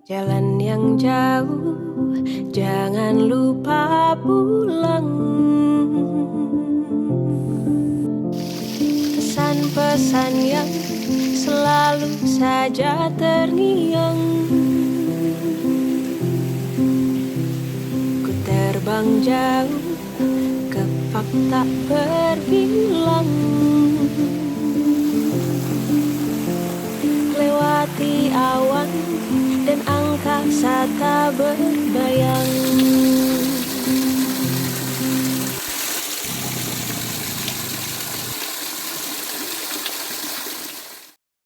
Jalan yang jauh, jangan lupa pulang. Pesan-pesan yang selalu saja terngiang. Ku terbang jauh, kepak tak berbilang. Lewati awan dan angkasa tak berbayang.